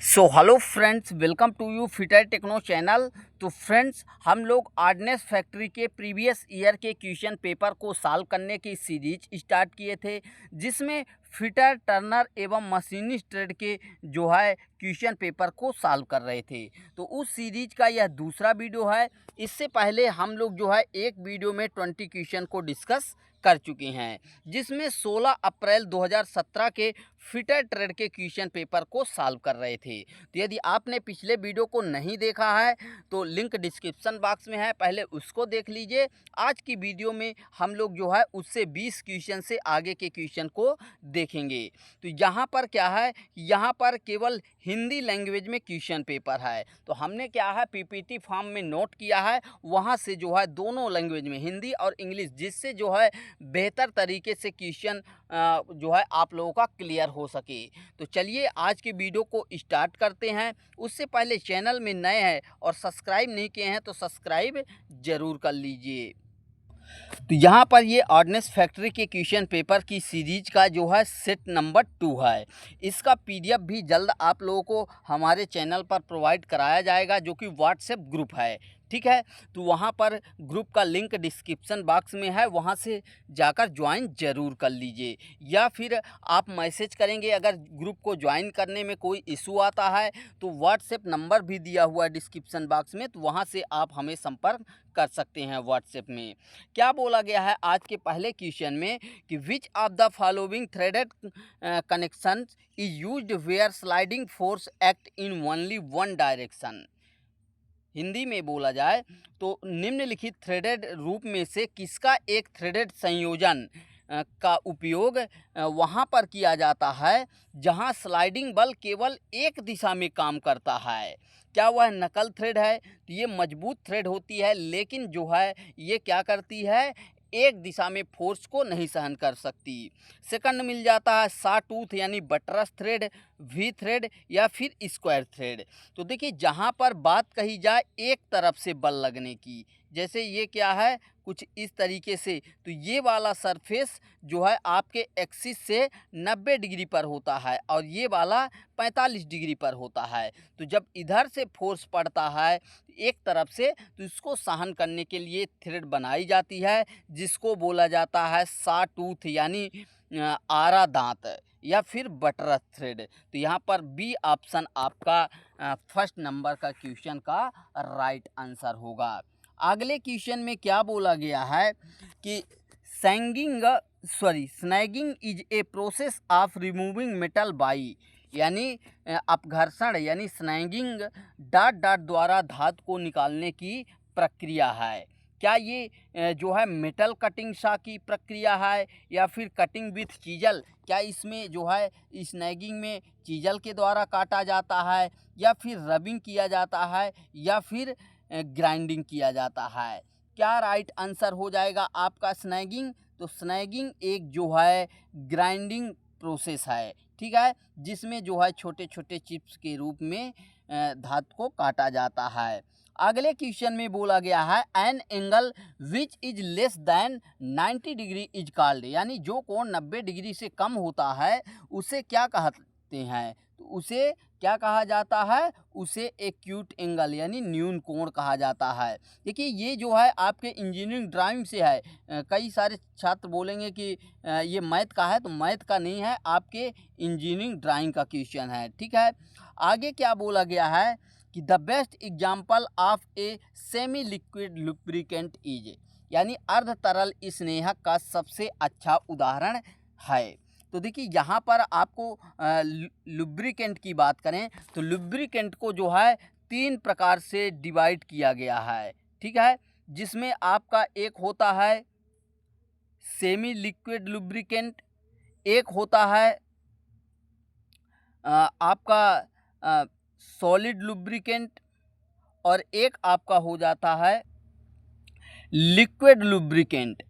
So hello friends, welcome to U fitter techno channel. तो friends, हम लोग ordnance factory के प्रीवियस ईयर के क्वेश्चन पेपर को सॉल्व करने की सीरीज स्टार्ट किए थे, जिसमें फिटर, टर्नर एवं मशीनिस्ट ट्रेड के जो है क्वेश्चन पेपर को सॉल्व कर रहे थे। तो उस सीरीज का यह दूसरा वीडियो है। इससे पहले हम लोग जो है एक वीडियो में 20 क्वेश्चन को डिस्कस कर चुके हैं, जिसमें 16 अप्रैल 2017 के फिटर ट्रेड के क्वेश्चन पेपर को सॉल्व कर रहे थे। तो यदि आपने पिछले वीडियो को नहीं देखा है तो लिंक डिस्क्रिप्शन बॉक्स में है, पहले उसको देख लीजिए। आज की वीडियो में हम लोग जो है उससे 20 क्वेश्चन से आगे के क्वेश्चन को देखेंगे। तो यहाँ पर क्या है, यहाँ पर केवल हिंदी लैंग्वेज में क्वेश्चन पेपर है। तो हमने क्या है पीपीटी फॉर्म में नोट किया है, वहाँ से जो है दोनों लैंग्वेज में हिंदी और इंग्लिश, जिससे जो है बेहतर तरीके से क्वेश्चन जो है आप लोगों का क्लियर हो सके। तो चलिए आज की वीडियो को स्टार्ट करते हैं। उससे पहले चैनल में नए हैं और सब्सक्राइब नहीं किए हैं तो सब्सक्राइब ज़रूर कर लीजिए। तो यहाँ पर ये ऑर्डिनेंस फैक्ट्री के क्वेश्चन पेपर की सीरीज का जो है सेट नंबर 2 है। इसका पीडीएफ भी जल्द आप लोगों को हमारे चैनल पर प्रोवाइड कराया जाएगा, जो कि व्हाट्सएप ग्रुप है। ठीक है, तो वहाँ पर ग्रुप का लिंक डिस्क्रिप्शन बॉक्स में है, वहाँ से जाकर ज्वाइन ज़रूर कर लीजिए। या फिर आप मैसेज करेंगे, अगर ग्रुप को ज्वाइन करने में कोई इशू आता है तो व्हाट्सएप नंबर भी दिया हुआ है डिस्क्रिप्शन बॉक्स में, तो वहाँ से आप हमें संपर्क कर सकते हैं व्हाट्सएप में। क्या बोला गया है आज के पहले क्वेश्चन में कि which of the following threaded connection is used where sliding force act in only one direction. Hindi में बोला जाए तो निम्नलिखित थ्रेडेड रूप में से किसका एक थ्रेडेड संयोजन का उपयोग वहाँ पर किया जाता है जहाँ स्लाइडिंग बल केवल एक दिशा में काम करता है। क्या वह नकल थ्रेड है? तो ये मजबूत थ्रेड होती है, लेकिन जो है ये क्या करती है, एक दिशा में फोर्स को नहीं सहन कर सकती। सेकंड मिल जाता है सॉ टूथ यानी बटरस थ्रेड, वी थ्रेड या फिर स्क्वायर थ्रेड। तो देखिए जहाँ पर बात कही जाए एक तरफ से बल लगने की, जैसे ये क्या है कुछ इस तरीके से, तो ये वाला सरफेस जो है आपके एक्सिस से 90 डिग्री पर होता है और ये वाला 45 डिग्री पर होता है। तो जब इधर से फोर्स पड़ता है एक तरफ से, तो इसको सहन करने के लिए थ्रेड बनाई जाती है, जिसको बोला जाता है सॉ टूथ यानी आरा दांत या फिर बटरस थ्रेड। तो यहाँ पर बी ऑप्शन आपका फर्स्ट नंबर का क्वेश्चन का राइट आंसर होगा। अगले क्वेश्चन में क्या बोला गया है कि snagging is a process of removing metal by, यानी अपघर्षण यानी स्नैगिंग डॉट द्वारा धातु को निकालने की प्रक्रिया है। क्या ये जो है मेटल कटिंग सा की प्रक्रिया है या फिर कटिंग विथ चीजल? क्या इसमें जो है स्नैगिंग में चीजल के द्वारा काटा जाता है या फिर रबिंग किया जाता है या फिर ग्राइंडिंग किया जाता है? क्या राइट आंसर हो जाएगा आपका स्नैगिंग? तो स्नैगिंग एक जो है ग्राइंडिंग प्रोसेस है, ठीक है, जिसमें जो है छोटे छोटे चिप्स के रूप में धातु को काटा जाता है। अगले क्वेश्चन में बोला गया है an angle which is less than 90 degree is called, यानी जो कोण 90 डिग्री से कम होता है उसे क्या कहते हैं? तो उसे क्या कहा जाता है? उसे एक्यूट एंगल यानी न्यून कोण कहा जाता है। देखिए ये जो है आपके इंजीनियरिंग ड्राइंग से है। कई सारे छात्र बोलेंगे कि ये मैथ का है, तो मैथ का नहीं है, आपके इंजीनियरिंग ड्राइंग का क्वेश्चन है। ठीक है, आगे क्या बोला गया है कि the best example of a semi liquid lubricant is, यानी अर्ध तरल स्नेहक का सबसे अच्छा उदाहरण है। तो देखिए यहाँ पर आपको लुब्रिकेंट की बात करें तो लुब्रिकेंट को जो है 3 प्रकार से डिवाइड किया गया है, ठीक है, जिसमें आपका एक होता है सेमी लिक्विड लुब्रिकेंट, एक होता है आपका सॉलिड लुब्रिकेंट और एक आपका हो जाता है लिक्विड लुब्रिकेंट।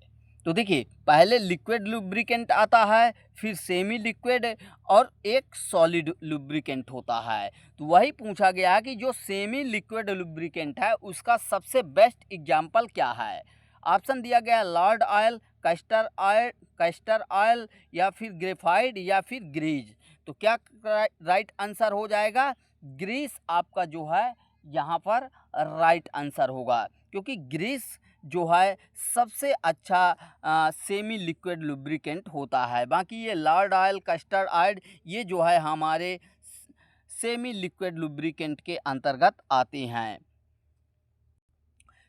तो देखिए पहले लिक्विड लुब्रिकेंट आता है, फिर सेमी लिक्विड और एक सॉलिड लुब्रिकेंट होता है। तो वही पूछा गया है कि जो सेमी लिक्विड लुब्रिकेंट है उसका सबसे बेस्ट एग्जाम्पल क्या है? ऑप्शन दिया गया लॉर्ड ऑयल, कैस्टर ऑयल या फिर ग्रेफाइट या फिर ग्रीज। तो क्या राइट आंसर हो जाएगा? ग्रीस आपका जो है यहाँ पर राइट आंसर होगा, क्योंकि ग्रीस जो है सबसे अच्छा सेमी लिक्विड लुब्रिकेंट होता है। बाकी ये लॉर्ड ऑयल, कस्टर्ड ऑयल ये जो है हमारे सेमी लिक्विड लुब्रिकेंट के अंतर्गत आते हैं।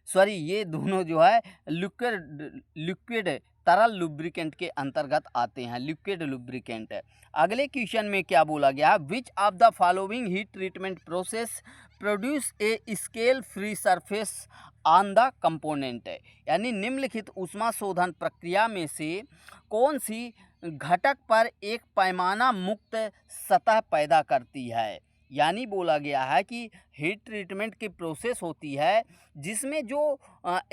सॉरी, ये दोनों जो है लिक्विड तरल लुब्रिकेंट के अंतर्गत आते हैं, लिक्विड लुब्रिकेंट। अगले क्वेश्चन में क्या बोला गया? विच of the following heat treatment process produce a scale free surface on the component, यानी निम्नलिखित ऊष्मा शोधन प्रक्रिया में से कौन सी घटक पर एक पैमाना मुक्त सतह पैदा करती है। यानी बोला गया है कि हीट ट्रीटमेंट की प्रोसेस होती है जिसमें जो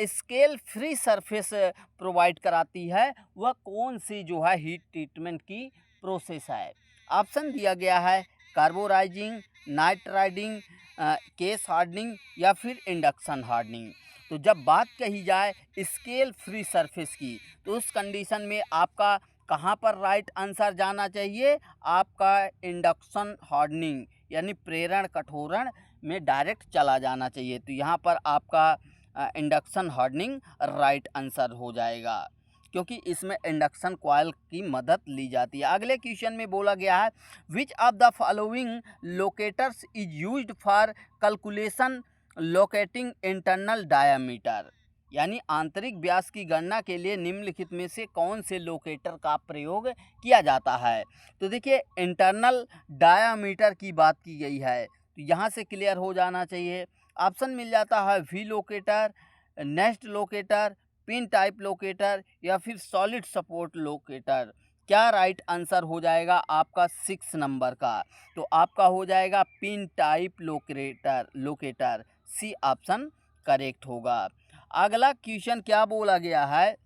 स्केल फ्री सरफेस प्रोवाइड कराती है वह कौन सी जो है हीट ट्रीटमेंट की प्रोसेस है। ऑप्शन दिया गया है कार्बोराइजिंग, नाइट्राइडिंग, केस हार्डनिंग या फिर इंडक्शन हार्डनिंग। तो जब बात कही जाए स्केल फ्री सरफेस की तो उस कंडीशन में आपका कहाँ पर राइट आंसर जाना चाहिए? आपका इंडक्शन हार्डनिंग यानी प्रेरण कठोरण में डायरेक्ट चला जाना चाहिए। तो यहाँ पर आपका इंडक्शन हार्डनिंग राइट आंसर हो जाएगा, क्योंकि इसमें इंडक्शन कॉइल की मदद ली जाती है। अगले क्वेश्चन में बोला गया है विच of the following locators is used for calculation locating internal diameter, यानी आंतरिक व्यास की गणना के लिए निम्नलिखित में से कौन से लोकेटर का प्रयोग किया जाता है। तो देखिए इंटरनल डायामीटर की बात की गई है, तो यहाँ से क्लियर हो जाना चाहिए। ऑप्शन मिल जाता है V locator, nest locator, pin type locator या फिर सॉलिड सपोर्ट लोकेटर। क्या राइट आंसर हो जाएगा आपका 6 नंबर का? तो आपका हो जाएगा pin type locator, C option correct होगा। अगला क्वेश्चन क्या बोला गया है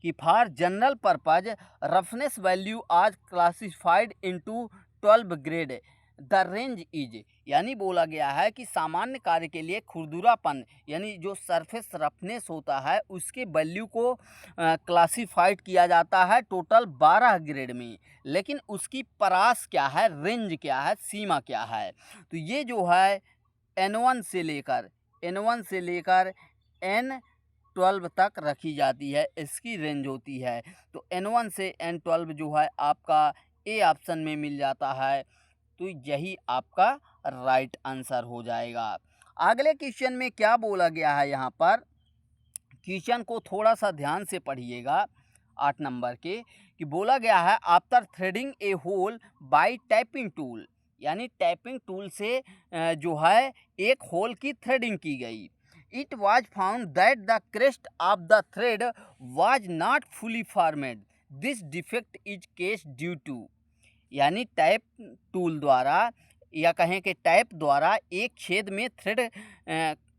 कि for general purpose roughness value are classified into 12 grade the range is, यानी बोला गया है कि सामान्य कार्य के लिए खुरदुरापन यानी जो सरफेस रफनेस होता है उसके वैल्यू को क्लासिफाइड किया जाता है टोटल 12 ग्रेड में, लेकिन उसकी परास क्या है, रेंज क्या है, सीमा क्या है। तो ये जो है N1 से लेकर N12 तक रखी जाती है, इसकी रेंज होती है। तो N1 से N12 जो है आपका ए ऑप्शन में मिल जाता है, तो यही आपका राइट आंसर हो जाएगा। अगले क्वेश्चन में क्या बोला गया है, यहाँ पर क्वेश्चन को थोड़ा सा ध्यान से पढ़िएगा 8 नंबर के, कि बोला गया है after threading a hole by tapping tool, यानी टैपिंग टूल से जो है एक होल की थ्रेडिंग की गई। It was found that the crest of the thread was not fully formed, this defect is case due to, यानी टैप टूल द्वारा या कहें कि टैप द्वारा एक छेद में थ्रेड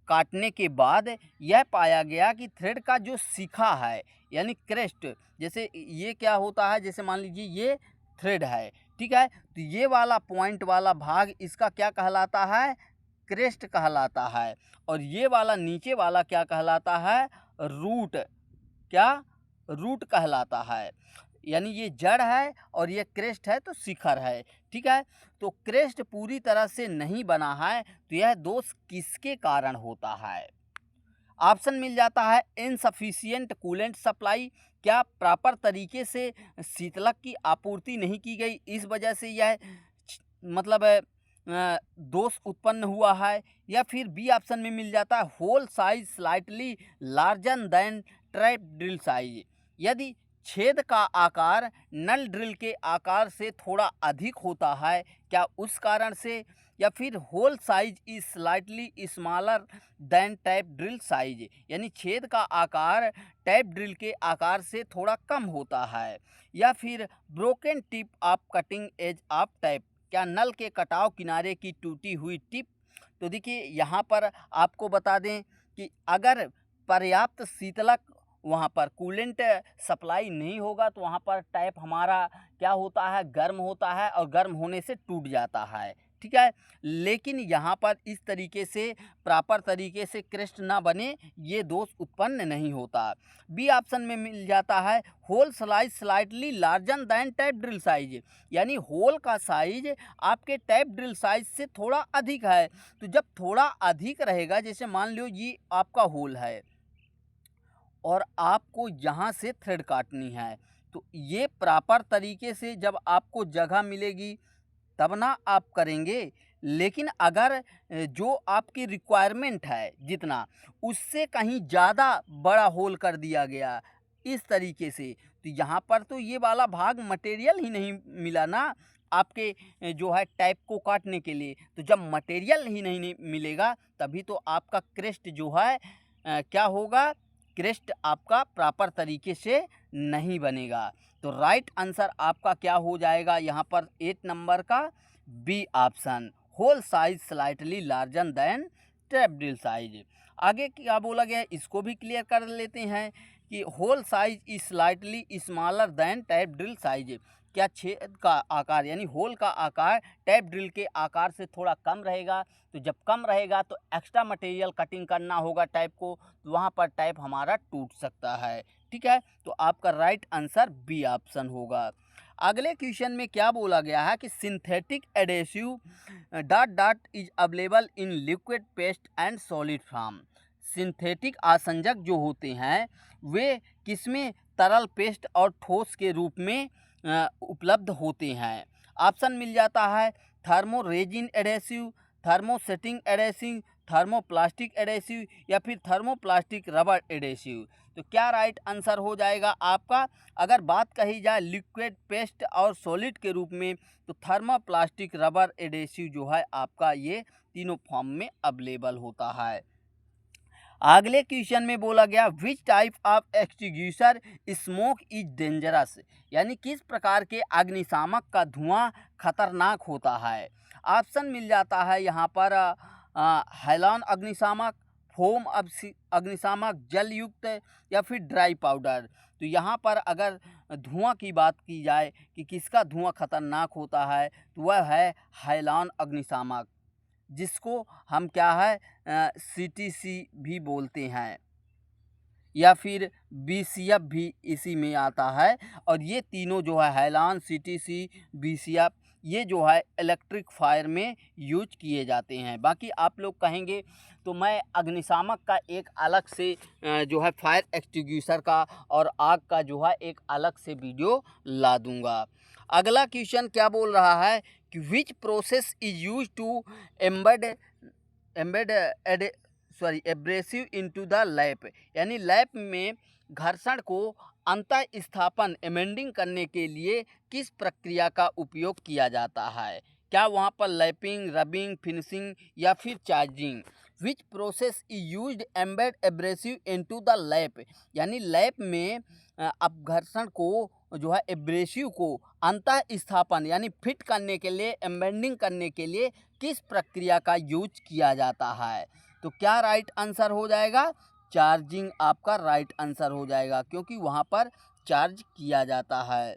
काटने के बाद यह पाया गया कि थ्रेड का जो शिखा है यानी क्रेस्ट, जैसे ये क्या होता है, जैसे मान लीजिए ये थ्रेड है, ठीक है, तो ये वाला पॉइंट वाला भाग इसका क्या कहलाता है, क्रेस्ट कहलाता है, और ये वाला नीचे वाला क्या कहलाता है, रूट, क्या रूट कहलाता है। यानी ये जड़ है और ये क्रेस्ट है तो शिखर है, ठीक है। तो क्रेस्ट पूरी तरह से नहीं बना है, तो यह दोष किसके कारण होता है? ऑप्शन मिल जाता है इनसफिशिएंट कूलेंट सप्लाई, क्या प्रॉपर तरीके से शीतलक की आपूर्ति नहीं की गई, इस वजह से यह मतलब दोष उत्पन्न हुआ है, या फिर बी ऑप्शन में मिल जाता है hole size slightly larger then trap drill size, यदि छेद का आकार नल ड्रिल के आकार से थोड़ा अधिक होता है, क्या उस कारण से, या फिर hole size is slightly smaller than tap drill size, यानी छेद का आकार टैप ड्रिल के आकार से थोड़ा कम होता है, या फिर broken tip of cutting edge of tap, क्या नल के कटाव किनारे की टूटी हुई टिप। तो देखिए यहाँ पर आपको बता दें कि अगर पर्याप्त शीतलक वहाँ पर कूलेंट सप्लाई नहीं होगा तो वहाँ पर टैप हमारा क्या होता है, गर्म होता है और गर्म होने से टूट जाता है, ठीक है। लेकिन यहाँ पर इस तरीके से प्रॉपर तरीके से क्रेस्ट ना बने, ये दोष उत्पन्न नहीं होता। बी ऑप्शन में मिल जाता है hole size slightly larger than tap drill size, यानी होल का साइज आपके टैप ड्रिल साइज से थोड़ा अधिक है। तो जब थोड़ा अधिक रहेगा, जैसे मान लो ये आपका होल है और आपको यहाँ से थ्रेड काटनी है, तो ये प्रॉपर तरीके से जब आपको जगह मिलेगी तब ना आप करेंगे। लेकिन अगर जो आपकी रिक्वायरमेंट है जितना, उससे कहीं ज़्यादा बड़ा होल कर दिया गया इस तरीके से, तो यहाँ पर तो ये वाला भाग मटेरियल ही नहीं मिला ना आपके जो है टैप को काटने के लिए। तो जब मटेरियल ही नहीं मिलेगा तभी तो आपका क्रेस्ट जो है क्या होगा, क्रेस्ट आपका प्रॉपर तरीके से नहीं बनेगा। तो राइट आंसर आपका क्या हो जाएगा यहाँ पर 8 नंबर का B option, hole size slightly larger than tap drill size. आगे क्या बोला गया है इसको भी क्लियर कर लेते हैं कि hole size is slightly smaller than tap drill size. क्या छेद का आकार यानी होल का आकार टैप ड्रिल के आकार से थोड़ा कम रहेगा, तो जब कम रहेगा तो एक्स्ट्रा मटेरियल कटिंग करना होगा टैप को, तो वहाँ पर टैप हमारा टूट सकता है। ठीक है, तो आपका राइट आंसर बी ऑप्शन होगा। अगले क्वेश्चन में क्या बोला गया है कि synthetic adhesive dot dot is available in liquid paste and solid form. Synthetic आसंजक जो होते हैं वे किसमें तरल पेस्ट और ठोस के रूप में उपलब्ध होते हैं। ऑप्शन मिल जाता है thermo resin adhesive, thermosetting adhesive, thermoplastic adhesive या फिर थर्मोप्लास्टिक रबर एडेसिव। तो क्या राइट आंसर हो जाएगा आपका? अगर बात कही जाए लिक्विड पेस्ट और सॉलिड के रूप में, तो थर्मोप्लास्टिक रबर एडेसिव जो है आपका ये तीनों फॉर्म में अवेलेबल होता है। अगले क्वेश्चन में बोला गया which type of extinguisher smoke is dangerous, यानी किस प्रकार के अग्निशामक का धुआं खतरनाक होता है। ऑप्शन मिल जाता है यहाँ पर हैलोन अग्निशामक, फोम अग्निशामक, जल युक्त या फिर ड्राई पाउडर। तो यहाँ पर अगर धुआं की बात की जाए कि किसका धुआं खतरनाक होता है, तो वह है हैलोन अग्निशामक, जिसको हम क्या है CTC भी बोलते हैं या फिर BCF भी इसी में आता है। और ये तीनों जो है हैलोन, CTC, BCF, ये जो है इलेक्ट्रिक फायर में यूज किए जाते हैं। बाकी आप लोग कहेंगे तो मैं अग्निशामक का एक अलग से जो है फायर एक्सटिंग्विशर का और आग का जो है एक अलग से वीडियो ला दूंगा। अगला क्वेश्चन क्या बोल रहा है कि which process is use to embed abrasive into the lap, यानी लैप में घर्षण को अंतः स्थापन एमेंडिंग करने के लिए किस प्रक्रिया का उपयोग किया जाता है। क्या वहाँ पर लैपिंग, रबिंग, फिनिशिंग या फिर charging. Which process is used embed abrasive into the lap, यानी लैप में अपघर्षण को जो है एब्रेसिव को अंतः स्थापन यानी फिट करने के लिए, एम्बेडिंग करने के लिए किस प्रक्रिया का यूज किया जाता है। तो क्या राइट आंसर हो जाएगा? चार्जिंग आपका राइट आंसर हो जाएगा, क्योंकि वहाँ पर चार्ज किया जाता है।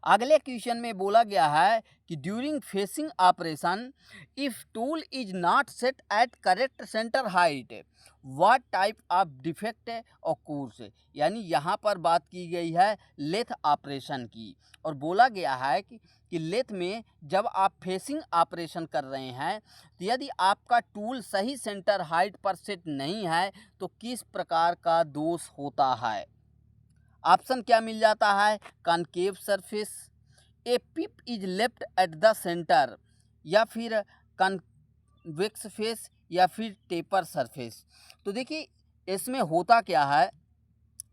अगले क्वेश्चन में बोला गया है कि during facing operation if tool is not set at correct centre height what type of defect occurs, यानी यहाँ पर बात की गई है लेथ ऑपरेशन की, और बोला गया है कि लेथ में जब आप फेसिंग ऑपरेशन कर रहे हैं तो यदि आपका टूल सही सेंटर हाइट पर सेट नहीं है तो किस प्रकार का दोष होता है। ऑप्शन क्या मिल जाता है? Concave surface, A pip is left at the centre, या फिर कॉन्वेक्स फेस, या फिर टेपर सरफेस। तो देखिए इसमें होता क्या है,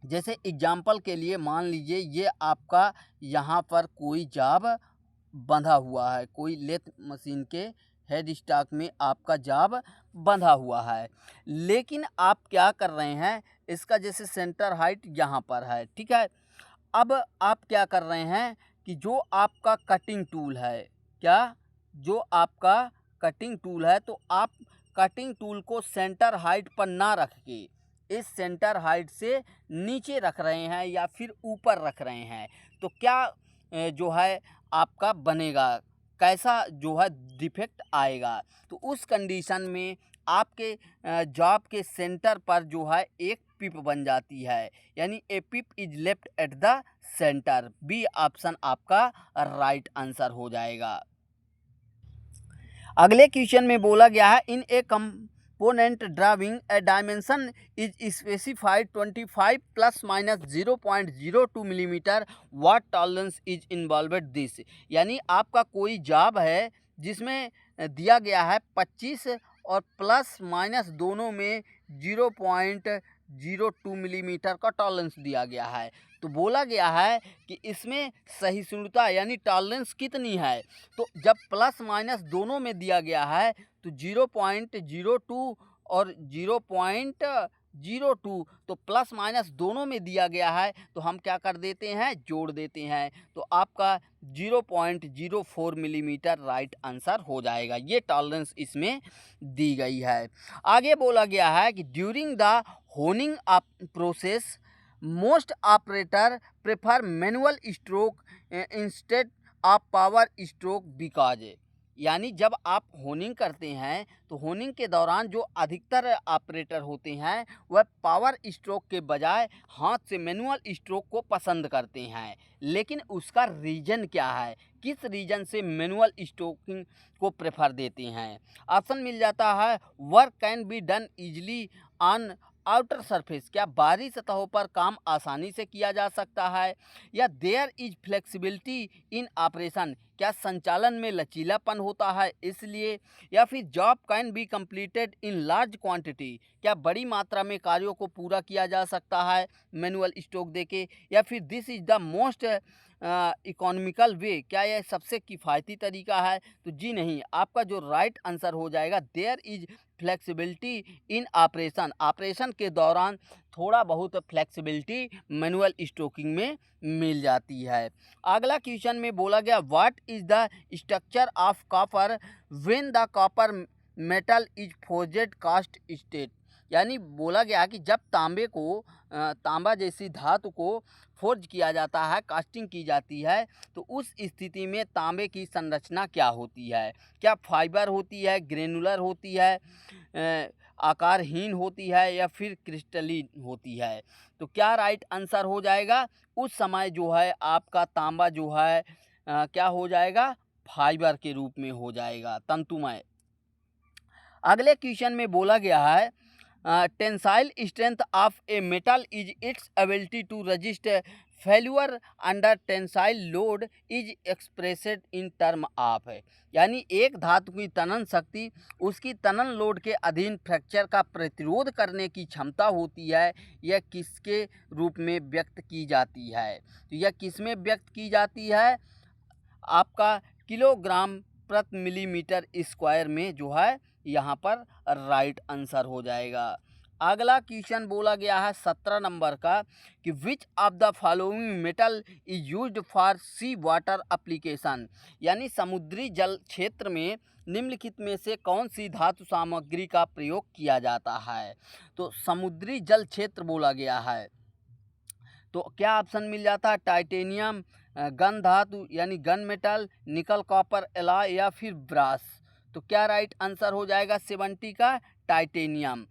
जैसे एग्जाम्पल के लिए मान लीजिए ये आपका यहाँ पर कोई जाब बंधा हुआ है, कोई लेथ मशीन के हेड स्टॉक में आपका जाब बंधा हुआ है, लेकिन आप क्या कर रहे हैं, इसका जैसे सेंटर हाइट यहाँ पर है, ठीक है। अब आप क्या कर रहे हैं कि जो आपका कटिंग टूल है, क्या जो आपका कटिंग टूल है, तो आप कटिंग टूल को सेंटर हाइट पर ना रख के इस सेंटर हाइट से नीचे रख रहे हैं या फिर ऊपर रख रहे हैं। तो क्या जो है आपका बनेगा, कैसा जो है डिफेक्ट आएगा। तो उस कंडीशन में आपके जॉब के सेंटर पर जो है एक पिप बन जाती है, यानी a pip is left at the centre. B option आपका राइट आंसर हो जाएगा। अगले क्वेश्चन में बोला गया है in a component drawing a dimension is specified 25 plus minus 0.02 millimetre, what tolerance is involved this. यानी आपका कोई जॉब है जिसमें दिया गया है 25 और प्लस माइनस दोनों में 0.02 मिलीमीटर का टॉलरेंस दिया गया है। तो बोला गया है कि इसमें सहिष्णुता यानी टॉलरेंस कितनी है। तो जब प्लस माइनस दोनों में दिया गया है तो 0.02 और 0.02, तो प्लस माइनस दोनों में दिया गया है तो हम क्या कर देते हैं, जोड़ देते हैं। तो आपका 0.04 मिलीमीटर राइट आंसर हो जाएगा। ये टॉलरेंस इसमें दी गई है। आगे बोला गया है कि during the honing process most operator prefer manual stroke instead of power stroke because. यानी जब आप होनिंग करते हैं तो होनिंग के दौरान जो अधिकतर ऑपरेटर होते हैं वह पावर स्ट्रोक के बजाय हाथ से मैनुअल स्ट्रोक को पसंद करते हैं। लेकिन उसका रीज़न क्या है, किस रीज़न से मैनुअल स्ट्रोकिंग को प्रेफर देते हैं। ऑप्शन मिल जाता है work can be done easily on outer surface, क्या बाहरी सतहों पर काम आसानी से किया जा सकता है, या there is flexibility in operation, क्या संचालन में लचीलापन होता है इसलिए, या फिर job can be completed in large quantity, क्या बड़ी मात्रा में कार्यों को पूरा किया जा सकता है मैनुअल स्ट्रोक देके, या फिर this is the most economical way, क्या यह सबसे किफ़ायती तरीका है। तो जी नहीं, आपका जो राइट आंसर हो जाएगा there is flexibility in operation के दौरान थोड़ा बहुत फ्लेक्सिबिलिटी मैनुअल स्ट्रोकिंग में मिल जाती है। अगला क्वेश्चन में बोला गया what is the structure of copper when the copper metal is forged cast state. यानी बोला गया कि जब तांबा जैसी धातु को फोर्ज किया जाता है, कास्टिंग की जाती है, तो उस स्थिति में तांबे की संरचना क्या होती है, क्या फाइबर होती है, ग्रेनुलर होती है, आकारहीन होती है, या फिर क्रिस्टलीन होती है। तो क्या राइट आंसर हो जाएगा, उस समय जो है आपका तांबा जो है क्या हो जाएगा, फाइबर के रूप में हो जाएगा, तंतुमय। अगले क्वेश्चन में बोला गया है tensile strength of a metal is its ability to resist failure under tensile load is expressed in term of. यानी एक धातु की तनन शक्ति उसकी तनन लोड के अधीन फ्रैक्चर का प्रतिरोध करने की क्षमता होती है, यह किसके रूप में व्यक्त की जाती है। तो यह किस में व्यक्त की जाती है, आपका किलोग्राम प्रति मिलीमीटर स्क्वायर में जो है यहाँ पर राइट आंसर हो जाएगा। अगला क्वेश्चन बोला गया है 17 नंबर का कि which of the following metal is used for sea water application. यानी समुद्री जल क्षेत्र में निम्नलिखित में से कौन सी धातु सामग्री का प्रयोग किया जाता है। तो समुद्री जल क्षेत्र बोला गया है तो क्या ऑप्शन मिल जाता है, टाइटेनियम, गन धातु यानी गन मेटल, निकल कॉपर एलॉय, या फिर ब्रास। तो क्या राइट आंसर हो जाएगा 70 का टाइटेनियम।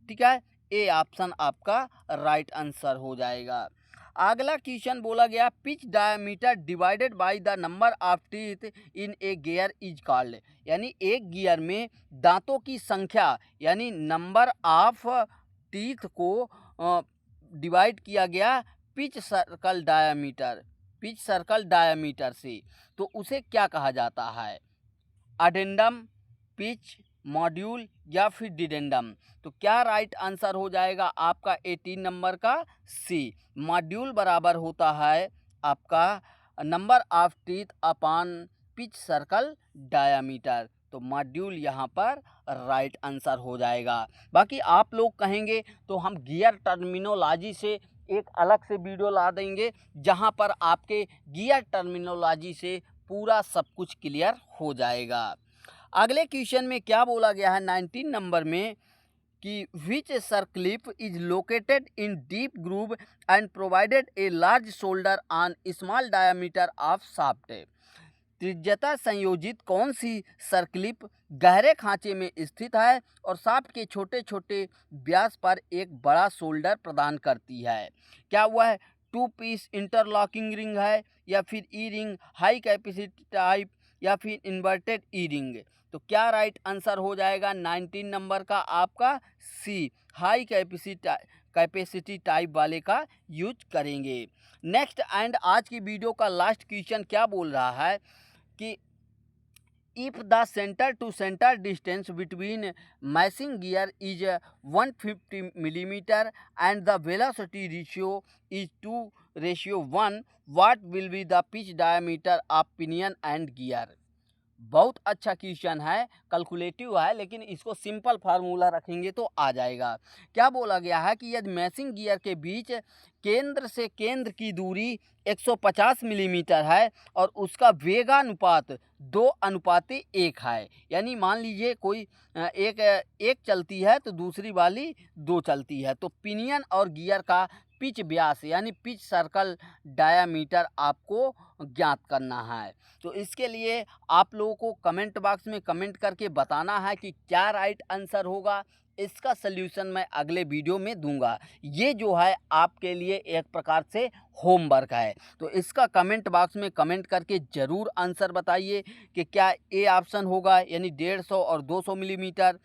ठीक है, ए ऑप्शन आपका राइट आंसर हो जाएगा। अगला क्वेश्चन बोला गया pitch diameter divided by the number of teeth in A gear is called. यानी एक गियर में दांतों की संख्या यानी नंबर ऑफ टीथ को डिवाइड किया गया पिच सर्कल डायमीटर से, तो उसे क्या कहा जाता है, अडेंडम, पिच, मॉड्यूल, या फिर डिडेंडम। तो क्या राइट आंसर हो जाएगा आपका 18 नंबर का सी, मॉड्यूल बराबर होता है आपका number of teeth upon pitch circle diameter. तो मॉड्यूल यहाँ पर राइट आंसर हो जाएगा। बाकी आप लोग कहेंगे तो हम गियर टर्मिनोलॉजी से एक अलग से वीडियो ला देंगे जहाँ पर आपके गियर टर्मिनोलॉजी से पूरा सब कुछ क्लियर हो जाएगा। अगले क्वेश्चन में क्या बोला गया है 19 नंबर में कि which circlip is located in deep groove and provided a large shoulder on small diameter of shaft. त्रिज्यता संयोजित कौन सी सर्कलिप गहरे खांचे में स्थित है और शाफ्ट के छोटे छोटे व्यास पर एक बड़ा शोल्डर प्रदान करती है? क्या वह 2 पीस इंटरलॉकिंग रिंग है, या फिर ई रिंग हाई कैपेसिटी टाइप, या फिर इन्वर्टेड ई रिंग? तो क्या राइट आंसर हो जाएगा 19 नंबर का आपका सी, हाई कैपेसिटी टाइप वाले का यूज करेंगे। नेक्स्ट एंड आज की वीडियो का लास्ट क्वेश्चन क्या बोल रहा है कि if the center to center distance between meshing gear is 150 millimeter and the velocity ratio is 2:1, what will be the pitch diameter of pinion and gear? बहुत अच्छा क्वेश्चन है, कैलकुलेटिव है, लेकिन इसको सिंपल फार्मूला रखेंगे तो आ जाएगा। क्या बोला गया है कि यदि मैशिंग गियर के बीच केंद्र से केंद्र की दूरी 150 मिलीमीटर है और उसका वेगानुपात 2:1 है, यानी मान लीजिए कोई एक चलती है तो दूसरी वाली 2 चलती है, तो पिनियन और गियर का पिच व्यास यानी पिच सर्कल डायामीटर आपको ज्ञात करना है। तो इसके लिए आप लोगों को कमेंट बॉक्स में कमेंट करके बताना है कि क्या राइट आंसर होगा। इसका सल्यूशन मैं अगले वीडियो में दूंगा। ये जो है आपके लिए एक प्रकार से होमवर्क है, तो इसका कमेंट बॉक्स में कमेंट करके ज़रूर आंसर बताइए कि क्या ए ऑप्शन होगा यानी 150 और 200 मिलीमीटर।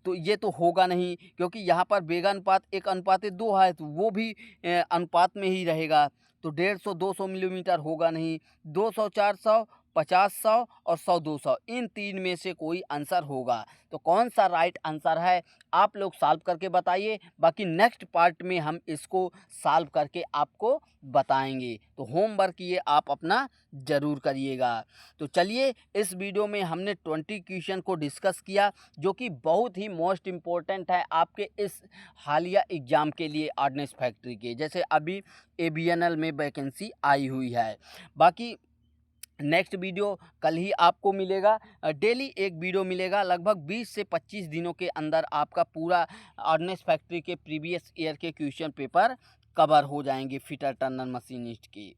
तो ये तो होगा नहीं, क्योंकि यहाँ पर वेगानुपात 1:2 है, तो वो भी अनुपात में ही रहेगा। तो 150 200 मिलीमीटर होगा नहीं, 200 400 50 100 और 100 200, इन 3 में से कोई आंसर होगा। तो कौन सा राइट आंसर है आप लोग सॉल्व करके बताइए। बाकी नेक्स्ट पार्ट में हम इसको सॉल्व करके आपको बताएंगे, तो होमवर्क ये आप अपना ज़रूर करिएगा। तो चलिए, इस वीडियो में हमने 20 क्वेश्चन को डिस्कस किया, जो कि बहुत ही मोस्ट इम्पोर्टेंट है आपके इस हालिया एग्ज़ाम के लिए ऑर्डिनेंस फैक्ट्री के, जैसे अभी ABNL में वैकेंसी आई हुई है। बाकी नेक्स्ट वीडियो कल ही आपको मिलेगा। डेली एक वीडियो मिलेगा। लगभग 20 से 25 दिनों के अंदर आपका पूरा ऑर्डिनेंस फैक्ट्री के प्रीवियस ईयर के क्वेश्चन पेपर कवर हो जाएंगे फिटर टर्नर मशीनिस्ट की।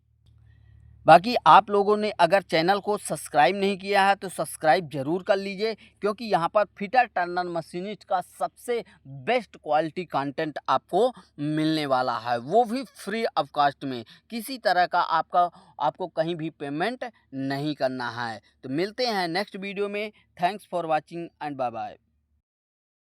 बाकी आप लोगों ने अगर चैनल को सब्सक्राइब नहीं किया है तो सब्सक्राइब ज़रूर कर लीजिए, क्योंकि यहाँ पर फिटर टर्नर मशीनिस्ट का सबसे बेस्ट क्वालिटी कंटेंट आपको मिलने वाला है, वो भी फ्री ऑफ कॉस्ट में। किसी तरह का आपको कहीं भी पेमेंट नहीं करना है। तो मिलते हैं नेक्स्ट वीडियो में। Thanks for watching and bye bye.